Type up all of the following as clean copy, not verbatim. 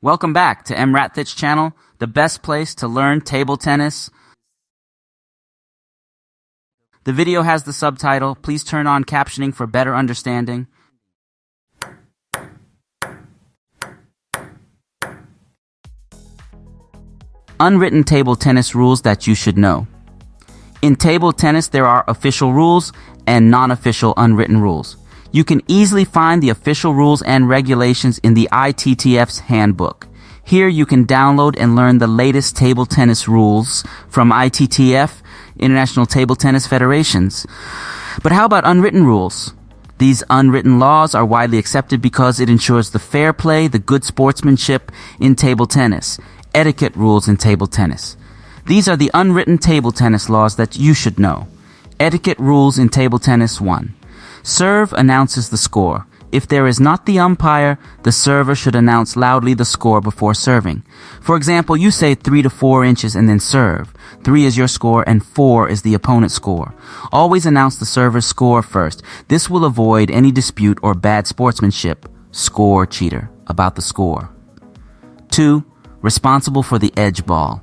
Welcome back to EmRatThich channel, the best place to learn table tennis. The video has the subtitle. Please turn on captioning for better understanding. Unwritten table tennis rules that you should know. In table tennis, there are official rules and non-official unwritten rules. You can easily find the official rules and regulations in the ITTF's handbook. Here you can download and learn the latest table tennis rules from ITTF, International Table Tennis Federations. But how about unwritten rules? These unwritten laws are widely accepted because it ensures the fair play, the good sportsmanship in table tennis, etiquette rules in table tennis. These are the unwritten table tennis laws that you should know. Etiquette rules in table tennis 1. Serve announces the score. If there is not the umpire, the server should announce loudly the score before serving. For example, you say 3 to 4 inches and then serve. 3 is your score and 4 is the opponent's score. Always announce the server's score first. This will avoid any dispute or bad sportsmanship. Score cheater about the score. 2. Responsible for the edge ball.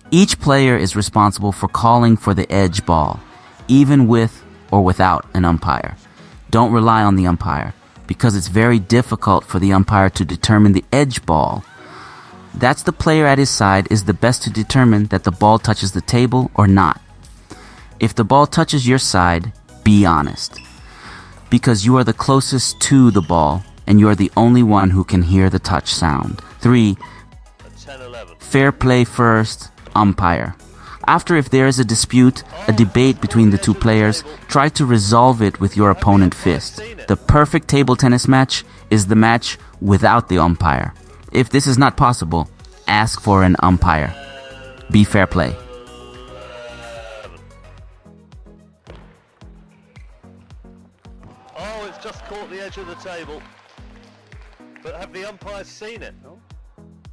Each player is responsible for calling for the edge ball, even with or without an umpire. Don't rely on the umpire, because it's very difficult for the umpire to determine the edge ball. That's the player at his side is the best to determine that the ball touches the table or not. If the ball touches your side, be honest, because you are the closest to the ball and you are the only one who can hear the touch sound. 3. Fair play first. Umpire. After, if there is a dispute, a debate between the two players, try to resolve it with your opponent fist. The perfect table tennis match is the match without the umpire. If this is not possible, ask for an umpire. Be fair play. Oh, it's just caught the edge of the table. But have the umpires seen it? No.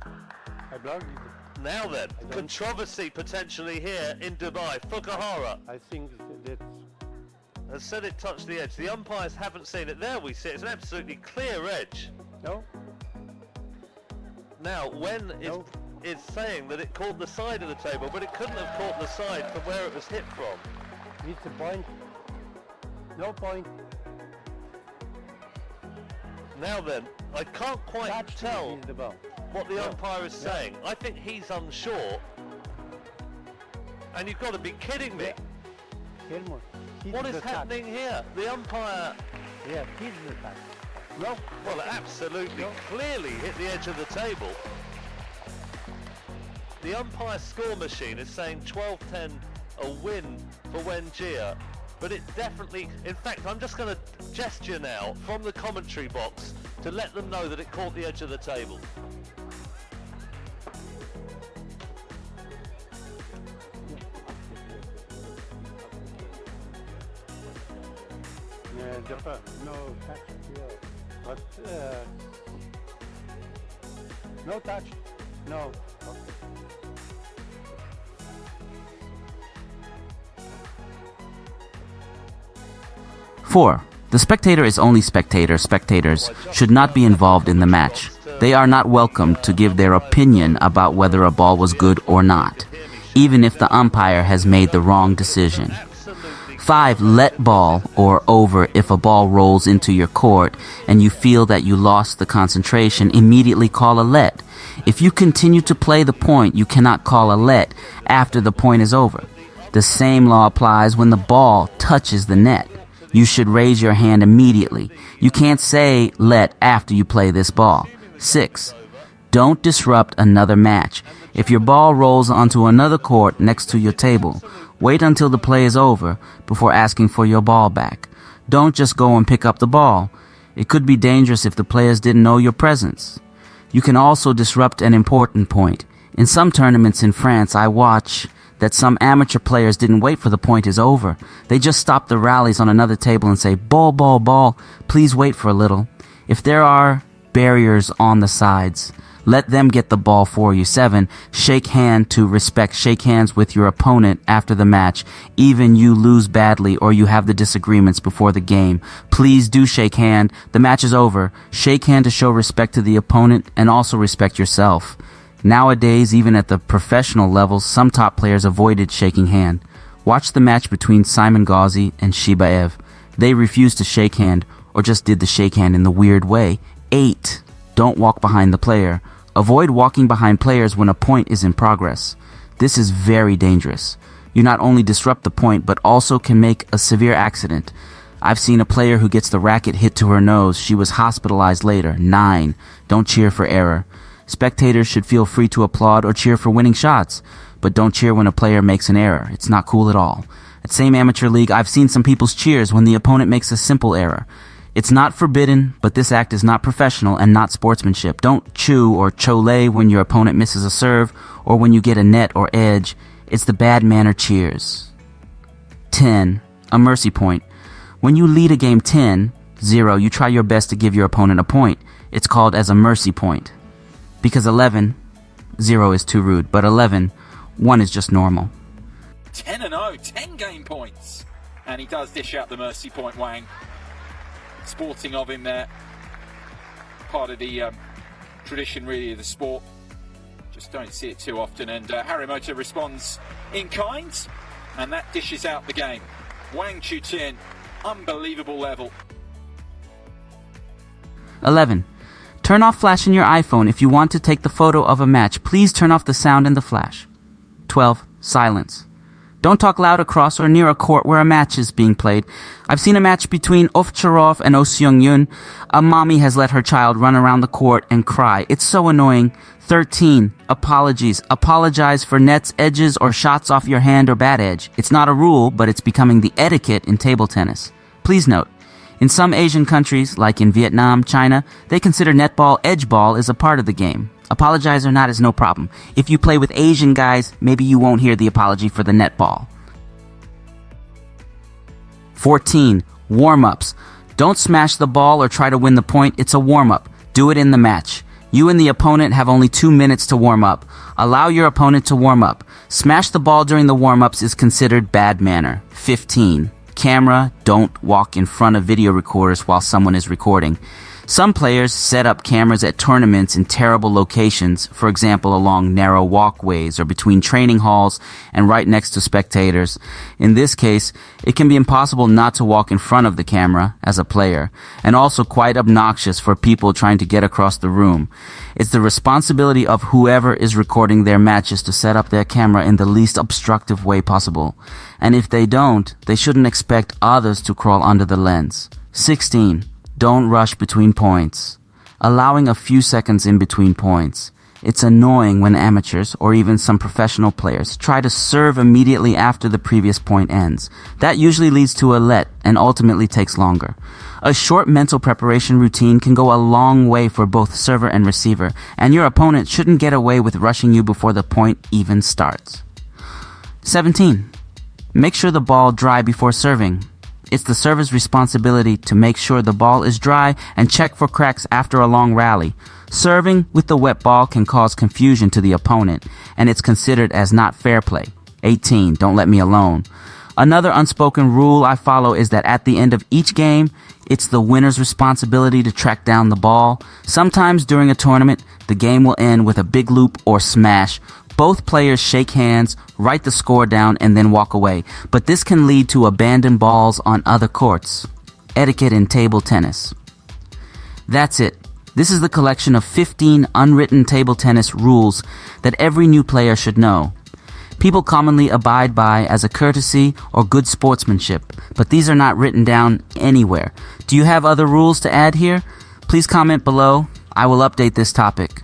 I blocked it. Now then, controversy potentially here in Dubai. Fukuhara I think that has said it touched the edge. The umpires haven't seen it. There we see it. It's an absolutely clear edge. no. Now, when it's saying that it caught the side of the table, but it couldn't have caught the side from where it was hit from. It's a point. No point. Now then, I can't quite Touch tell is the ball. what the umpire is saying. I think he's unsure. And you've got to be kidding me. Helmut. What is happening here? The umpire, Yeah, he's the touch. No. well, it absolutely clearly hit the edge of the table. The umpire score machine is saying 12-10 a win for Wenjia, but it definitely, in fact, I'm just going to gesture now from the commentary box to let them know that it caught the edge of the table. No touch here. But no touch. No. Okay. 4. The spectator is only spectator. Spectators should not be involved in the match. They are not welcome to give their opinion about whether a ball was good or not, even if the umpire has made the wrong decision. 5. Let ball or over. If a ball rolls into your court and you feel that you lost the concentration, immediately call a let. If you continue to play the point, you cannot call a let after the point is over. The same law applies when the ball touches the net. You should raise your hand immediately. You can't say let after you play this ball. 6. Don't disrupt another match. If your ball rolls onto another court next to your table, wait until the play is over before asking for your ball back. Don't just go and pick up the ball. It could be dangerous if the players didn't know your presence. You can also disrupt an important point. In some tournaments in France, I watch that some amateur players didn't wait for the point is over. They just stop the rallies on another table and say, ball, ball, ball, please wait for a little. If there are barriers on the sides, Let them get the ball for you. 7. Shake hand to respect. Shake hands with your opponent after the match. Even you lose badly or you have the disagreements before the game. Please do shake hand. The match is over. Shake hand to show respect to the opponent and also respect yourself. Nowadays, even at the professional levels, some top players avoided shaking hand. Watch the match between Simon Gauzy and Shibaev. They refused to shake hand or just did the shake hand in the weird way. 8. Don't walk behind the player. Avoid walking behind players when a point is in progress. This is very dangerous. You not only disrupt the point, but also can make a severe accident. I've seen a player who gets the racket hit to her nose. She was hospitalized later. 9. Don't cheer for error. Spectators should feel free to applaud or cheer for winning shots, but don't cheer when a player makes an error. It's not cool at all. At same amateur league, I've seen some people's cheers when the opponent makes a simple error. It's not forbidden, but this act is not professional and not sportsmanship. Don't chew or chole when your opponent misses a serve or when you get a net or edge. It's the bad manner cheers. 10. A mercy point. When you lead a game 10-0, you try your best to give your opponent a point. It's called as a mercy point. Because 11-0 is too rude, but 11-1 is just normal. 10-0, 10 game points. And he does dish out the mercy point, Wang. Sporting of him there. Part of the tradition, really, of the sport. Just don't see it too often. And Harimoto responds in kind, and that dishes out the game. Wang Chutin, unbelievable level. 11. Turn off flash in your iPhone if you want to take the photo of a match. Please turn off the sound and the flash. 12. Silence. Don't talk loud across or near a court where a match is being played. I've seen a match between Ovcharov and Oh Seung-yun. A mommy has let her child run around the court and cry. It's so annoying. 13. Apologies. Apologize for nets, edges, or shots off your hand or bat edge. It's not a rule, but it's becoming the etiquette in table tennis. Please note, in some Asian countries, like in Vietnam, China, they consider netball edge ball as a part of the game. Apologize or not is no problem. If you play with Asian guys, maybe you won't hear the apology for the netball. 14. Warm-ups. Don't smash the ball or try to win the point. It's a warm-up. Do it in the match. You and the opponent have only 2 minutes to warm up. Allow your opponent to warm up. Smash the ball during the warm-ups is considered bad manner. 15. Camera, don't walk in front of video recorders while someone is recording. Some players set up cameras at tournaments in terrible locations, for example along narrow walkways or between training halls and right next to spectators. In this case, it can be impossible not to walk in front of the camera as a player, and also quite obnoxious for people trying to get across the room. It's the responsibility of whoever is recording their matches to set up their camera in the least obstructive way possible. And if they don't, they shouldn't expect others to crawl under the lens. 16. Don't rush between points. Allowing a few seconds in between points. It's annoying when amateurs, or even some professional players, try to serve immediately after the previous point ends. That usually leads to a let and ultimately takes longer. A short mental preparation routine can go a long way for both server and receiver, and your opponent shouldn't get away with rushing you before the point even starts. 17. Make sure the ball dry before serving. It's the server's responsibility to make sure the ball is dry and check for cracks after a long rally. Serving with the wet ball can cause confusion to the opponent, and it's considered as not fair play. 18. Don't let me alone. Another unspoken rule I follow is that at the end of each game, it's the winner's responsibility to track down the ball. Sometimes during a tournament, the game will end with a big loop or smash. Both players shake hands, write the score down, and then walk away. But this can lead to abandoned balls on other courts. Etiquette in table tennis. That's it. This is the collection of 15 unwritten table tennis rules that every new player should know. People commonly abide by as a courtesy or good sportsmanship, but these are not written down anywhere. Do you have other rules to add here? Please comment below. I will update this topic.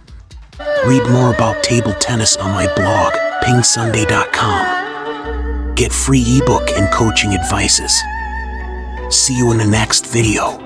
Read more about table tennis on my blog, PingSunday.com. Get free ebook and coaching advices. See you in the next video.